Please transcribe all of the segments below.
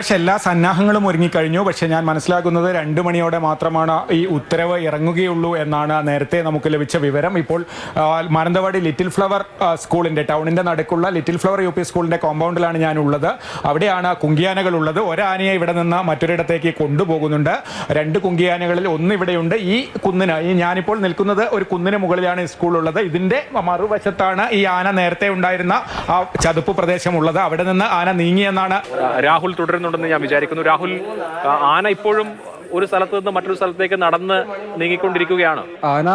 പക്ഷെ എല്ലാ സന്നാഹങ്ങളും ഒരുങ്ങിക്കഴിഞ്ഞു. പക്ഷെ ഞാൻ മനസ്സിലാക്കുന്നത് 2 മണിയോടെ മാത്രമാണ് ഈ ഉത്തരവ് ഇറങ്ങുകയുള്ളൂ എന്നാണ് നേരത്തെ നമുക്ക് ലഭിച്ച വിവരം. ഇപ്പോൾ മാനന്തവാടി ലിറ്റിൽ ഫ്ലവർ സ്കൂളിൻ്റെ ടൗണിൻ്റെ നടുക്കുള്ള ലിറ്റിൽ ഫ്ലവർ UP സ്കൂളിൻ്റെ കോമ്പൗണ്ടിലാണ് ഞാൻ ഉള്ളത്. അവിടെയാണ് കുങ്കിയാനകൾ ഉള്ളത്. ഒരാനയെ ഇവിടെ നിന്ന് മറ്റൊരിടത്തേക്ക് കൊണ്ടുപോകുന്നുണ്ട്. 2 കുങ്കിയാനകളിൽ ഒന്ന് ഇവിടെയുണ്ട്. ഈ കുന്നിന് ഞാനിപ്പോൾ നിൽക്കുന്നത് ഒരു കുന്നിന് മുകളിലാണ് ഈ സ്കൂളുള്ളത്. ഇതിൻ്റെ മറുവശത്താണ് ഈ ആന നേരത്തെ ഉണ്ടായിരുന്ന ആ ചതുപ്പ് പ്രദേശമുള്ളത്. അവിടെ നിന്ന് ആന നീങ്ങിയെന്നാണ് രാഹുൽ തുടരുന്നുണ്ടെന്ന് ഞാൻ വിചാരിക്കുന്നു. രാഹുൽ, ആന ഇപ്പോഴും ഒരു സ്ഥലത്ത് നിന്ന് മറ്റൊരു സ്ഥലത്തേക്ക് നടന്ന് നീങ്ങിക്കൊണ്ടിരിക്കുകയാണ്. ആന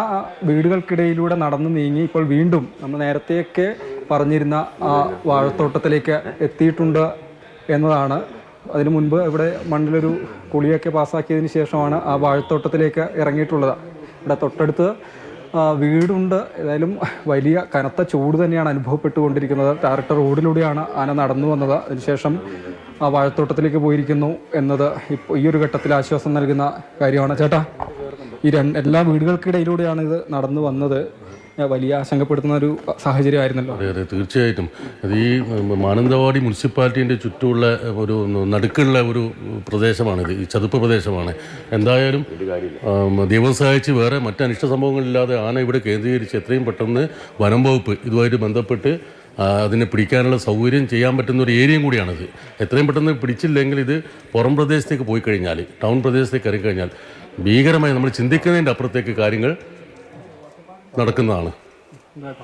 വീടുകൾക്കിടയിലൂടെ നടന്ന് നീങ്ങി ഇപ്പോൾ വീണ്ടും നമ്മൾ നേരത്തെയൊക്കെ പറഞ്ഞിരുന്ന ആ വാഴത്തോട്ടത്തിലേക്ക് എത്തിയിട്ടുണ്ട് എന്നതാണ്. അതിനു മുൻപ് ഇവിടെ മണ്ണിലൊരു കുളിയൊക്കെ പാസ്സാക്കിയതിന് ശേഷമാണ് ആ വാഴത്തോട്ടത്തിലേക്ക് ഇറങ്ങിയിട്ടുള്ളത്. ഇവിടെ തൊട്ടടുത്ത് വീടുണ്ട്. ഏതായാലും വലിയ കനത്ത ചൂട് തന്നെയാണ് അനുഭവപ്പെട്ടുകൊണ്ടിരിക്കുന്നത്. ഡയറക്ടർ റോഡിലൂടെയാണ് ആന നടന്നു വന്നത്. അതിനുശേഷം ആ വാഴത്തോട്ടത്തിലേക്ക് പോയിരിക്കുന്നു എന്നത് ഇപ്പോൾ ഈ ഒരു ഘട്ടത്തിൽ ആശ്വാസം നൽകുന്ന കാര്യമാണ്. ചേട്ടാ, ഈ എല്ലാ വീടുകൾക്കിടയിലൂടെയാണ് ഇത് നടന്നു വന്നത്. വലിയ ആശങ്കപ്പെടുത്തുന്ന ഒരു സാഹചര്യമായിരുന്നല്ലോ. അതെ അതെ, തീർച്ചയായിട്ടും. അത് ഈ മാനന്തവാടി മുനിസിപ്പാലിറ്റീൻ്റെ ചുറ്റുമുള്ള ഒരു നടുക്കുള്ള ഒരു പ്രദേശമാണിത്, ഈ ചതുപ്പ് പ്രദേശമാണ്. എന്തായാലും ദൈവം സഹായിച്ച് വേറെ മറ്റ് അനിഷ്ട സംഭവങ്ങളില്ലാതെ ആന ഇവിടെ കേന്ദ്രീകരിച്ച് എത്രയും പെട്ടെന്ന് വനം വകുപ്പ് ഇതുമായിട്ട് ബന്ധപ്പെട്ട് അതിനെ പിടിക്കാനുള്ള സൗകര്യം ചെയ്യാൻ പറ്റുന്ന ഒരു ഏരിയയും കൂടിയാണിത്. എത്രയും പെട്ടെന്ന് പിടിച്ചില്ലെങ്കിൽ ഇത് പുറം പ്രദേശത്തേക്ക് പോയി കഴിഞ്ഞാൽ, ടൗൺ പ്രദേശത്തേക്ക് ഇറങ്ങിക്കഴിഞ്ഞാൽ ഭീകരമായി നമ്മൾ ചിന്തിക്കുന്നതിൻ്റെ അപ്പുറത്തേക്ക് കാര്യങ്ങൾ നടക്കുന്നതാണ്.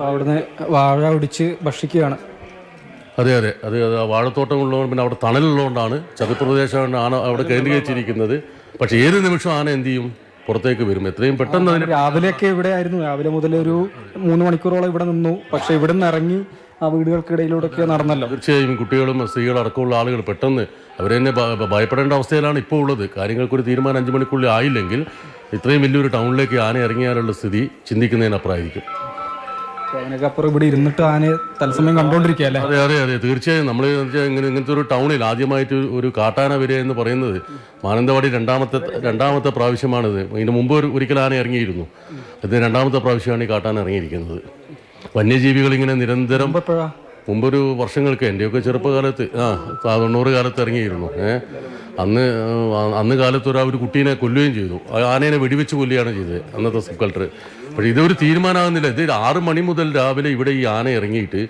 അവിടുന്ന് വാഴ ഒടിച്ച് ഭക്ഷിക്കുകയാണ്. അതെ അതെ, അത് വാഴത്തോട്ടം ഉള്ളതുകൊണ്ട് പിന്നെ അവിടെ തണലുള്ളതുകൊണ്ടാണ് ചതുപ്പ് പ്രദേശമാണ് ആന അവിടെ കേന്ദ്രീകരിച്ചിരിക്കുന്നത്. പക്ഷേ ഏത് നിമിഷം ആന എന്ത് ചെയ്യും, പുറത്തേക്ക് വരും. എത്രയും പെട്ടെന്ന് അതിന് രാവിലെയൊക്കെ ഇവിടെ ആയിരുന്നു. രാവിലെ മുതൽ ഒരു 3 മണിക്കൂറോളം ഇവിടെ നിന്നു. പക്ഷെ ഇവിടെ നിന്ന് ഇറങ്ങി ആ വീടുകൾക്കിടയിലൂടെയൊക്കെ നടന്നല്ലോ. തീർച്ചയായും കുട്ടികളും സ്ത്രീകളും അടക്കമുള്ള ആളുകൾ പെട്ടെന്ന് അവരെന്നെ ഭയപ്പെടേണ്ട അവസ്ഥയിലാണ് ഇപ്പോൾ ഉള്ളത്. കാര്യങ്ങൾക്കൊരു തീരുമാനം 5 മണിക്കുള്ളിൽ ആയില്ലെങ്കിൽ ഇത്രയും വലിയൊരു ടൗണിലേക്ക് ആന ഇറങ്ങിയാലുള്ള സ്ഥിതി ചിന്തിക്കുന്നതിനപ്പുറമായിരിക്കും. അതിനൊക്കെ അപ്പുറം ഇവിടെ ഇരുന്നിട്ട് ആനയെ തത്സമയം കണ്ടുകൊണ്ടിരിക്കുകയല്ലേ? അതെ അതെ അതെ, തീർച്ചയായും. നമ്മൾ ഇങ്ങനത്തെ ഒരു ടൗണിൽ ആദ്യമായിട്ട് ഒരു കാട്ടാന വരിക എന്ന് പറയുന്നത് മാനന്തവാടി രണ്ടാമത്തെ പ്രാവശ്യമാണിത്. ഇതിന് മുമ്പ് ഒരിക്കൽ ആന ഇറങ്ങിയിരുന്നു. ഇത് 2ാമത്തെ പ്രാവശ്യമാണ് ഈ കാട്ടാന ഇറങ്ങിയിരിക്കുന്നത്. വന്യജീവികൾ ഇങ്ങനെ നിരന്തരം മുമ്പൊരു വർഷങ്ങൾക്ക് എൻ്റെയൊക്കെ ചെറുപ്പകാലത്ത് 90 കാലത്ത് ഇറങ്ങിയിരുന്നു. അന്ന് കാലത്ത് ഒരു കുട്ടീനെ കൊല്ലുകയും ചെയ്തു. ആനേനെ വെടിവെച്ച് കൊല്ലുകയാണ് ചെയ്തത് അന്നത്തെ സബ് കളക്ടർ. പക്ഷേ ഇതൊരു തീരുമാനമാകുന്നില്ല. ഇത് 6 മണി മുതൽ രാവിലെ ഇവിടെ ഈ ആന ഇറങ്ങിയിട്ട്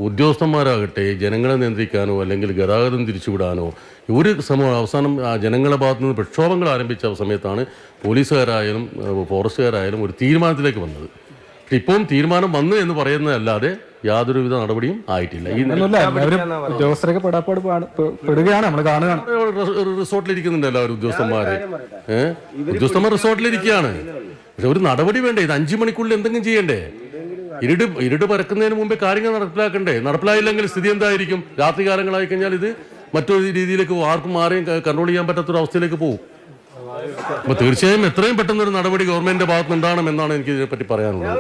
ഉദ്യോഗസ്ഥന്മാരാകട്ടെ ജനങ്ങളെ നിയന്ത്രിക്കാനോ അല്ലെങ്കിൽ ഗതാഗതം തിരിച്ചുവിടാനോ ഒരു അവസാനം ജനങ്ങളുടെ ഭാഗത്തു നിന്ന് പ്രക്ഷോഭങ്ങൾ ആരംഭിച്ച സമയത്താണ് പോലീസുകാരായാലും ഫോറസ്റ്റുകാരായാലും ഒരു തീരുമാനത്തിലേക്ക് വന്നത്. ഇപ്പം തീരുമാനം വന്നു എന്ന് പറയുന്നതല്ലാതെ യാതൊരുവിധ നടപടിയും ആയിട്ടില്ല. ഉദ്യോഗസ്ഥരൊക്കെ പെടുകയാണ്, നമ്മൾ കാണുകയാണ്. റിസോർട്ടിലിരിക്കുന്നുണ്ട് എല്ലാവരും ഉദ്യോഗസ്ഥന്മാർ റിസോർട്ടിലിരിക്കുകയാണ്. പക്ഷെ ഒരു നടപടി വേണ്ടേ? ഇത് 5 മണിക്കുള്ളിൽ എന്തെങ്കിലും ചെയ്യണ്ടേ? ഇരുട് പരക്കുന്നതിന് മുമ്പേ കാര്യങ്ങൾ നടപ്പിലാക്കണ്ടേ? നടപ്പിലായില്ലെങ്കിൽ സ്ഥിതി എന്തായിരിക്കും? രാത്രി കാലങ്ങളായി കഴിഞ്ഞാൽ ഇത് മറ്റൊരു രീതിയിലേക്ക് ആർക്കും ആരെയും കൺട്രോൾ ചെയ്യാൻ പറ്റാത്തൊരു അവസ്ഥയിലേക്ക് പോകും. അപ്പൊ തീർച്ചയായും എത്രയും പെട്ടെന്ന് ഒരു നടപടി ഗവൺമെന്റിന്റെ ഭാഗത്ത് ഉണ്ടാകണമെന്നാണ് എനിക്ക് ഇതിനെപ്പറ്റി പറയാനുള്ളത്.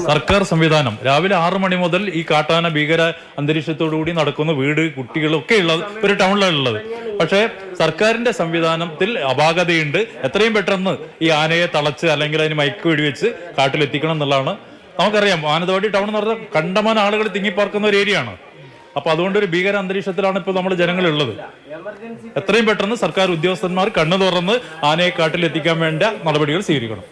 സർക്കാർ സംവിധാനം രാവിലെ 6 മണി മുതൽ ഈ കാട്ടാന ഭീകര അന്തരീക്ഷത്തോടുകൂടി നടക്കുന്ന വീട് കുട്ടികളൊക്കെ ഉള്ളത് ഒരു ടൗണിലുള്ളത്. പക്ഷേ സർക്കാരിന്റെ സംവിധാനത്തിൽ അപാകതയുണ്ട്. എത്രയും പെട്ടെന്ന് ഈ ആനയെ തളച്ച് അല്ലെങ്കിൽ അതിന് മയക്ക് വെടിവെച്ച് കാട്ടിലെത്തിക്കണം എന്നുള്ളതാണ്. നമുക്കറിയാം മാനന്തവാടി ടൗൺ എന്ന് പറഞ്ഞാൽ കണ്ടമാനം ആളുകൾ തിങ്ങിപ്പാർക്കുന്ന ഒരു ഏരിയയാണ്. അപ്പൊ അതുകൊണ്ട് ഒരു ഭീകര അന്തരീക്ഷത്തിലാണ് ഇപ്പോൾ നമ്മൾ ജനങ്ങളുള്ളത്. എത്രയും പെട്ടെന്ന് സർക്കാർ ഉദ്യോഗസ്ഥന്മാർ കണ്ണു തുറന്ന് ആനയെ കാട്ടിലെത്തിക്കാൻ വേണ്ട നടപടികൾ സ്വീകരിക്കണം.